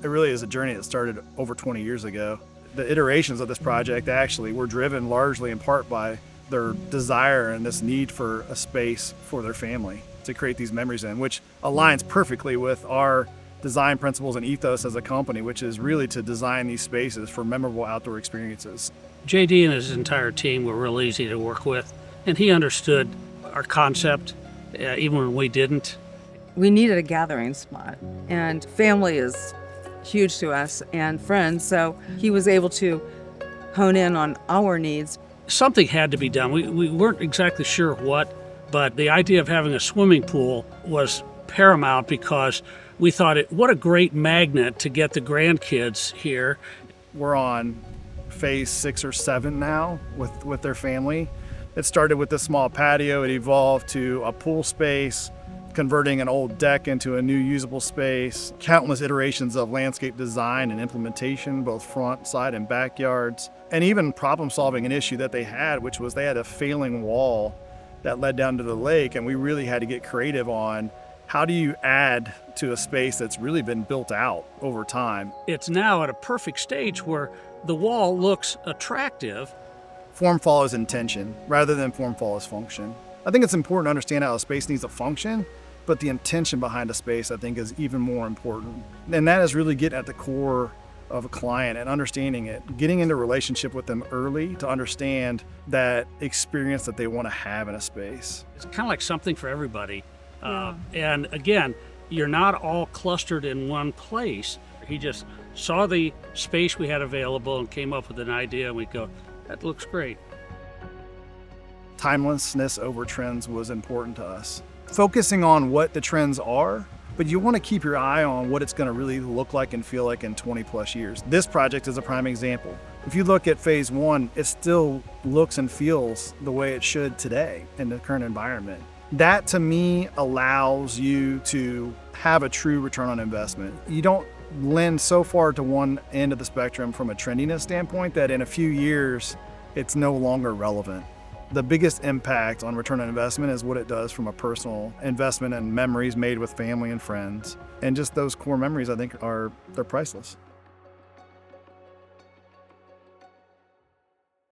It really is a journey that started over 20 years ago. The iterations of this project actually were driven largely in part by their desire and this need for a space for their family to create these memories in, which aligns perfectly with our design principles and ethos as a company, which is really to design these spaces for memorable outdoor experiences. JD and his entire team were real easy to work with, and he understood our concept, even when we didn't. We needed a gathering spot, and family is huge to us, and friends, so he was able to hone in on our needs. Something had to be done. We weren't exactly sure what, but the idea of having a swimming pool was paramount because we thought what a great magnet to get the grandkids here. We're on phase 6 or 7 now with their family. It started with this small patio. It evolved to a pool space, converting an old deck into a new usable space, countless iterations of landscape design and implementation, both front, side, and backyards, and even problem solving an issue that they had, which was they had a failing wall that led down to the lake, and we really had to get creative on how do you add to a space that's really been built out over time. It's now at a perfect stage where the wall looks attractive. Form follows intention rather than form follows function. I think it's important to understand how a space needs to function, but the intention behind a space, I think, is even more important. And that is really getting at the core of a client and understanding it, getting into a relationship with them early to understand that experience that they want to have in a space. It's kind of like something for everybody. And again, you're not all clustered in one place. He just saw the space we had available and came up with an idea, and we go, that looks great. Timelessness over trends was important to us. Focusing on what the trends are, but you want to keep your eye on what it's going to really look like and feel like in 20 plus years. This project is a prime example. If you look at phase 1, it still looks and feels the way it should today in the current environment. That to me allows you to have a true return on investment. You don't lend so far to one end of the spectrum from a trendiness standpoint that in a few years, it's no longer relevant. The biggest impact on return on investment is what it does from a personal investment and memories made with family and friends. And just those core memories, I think, they're priceless.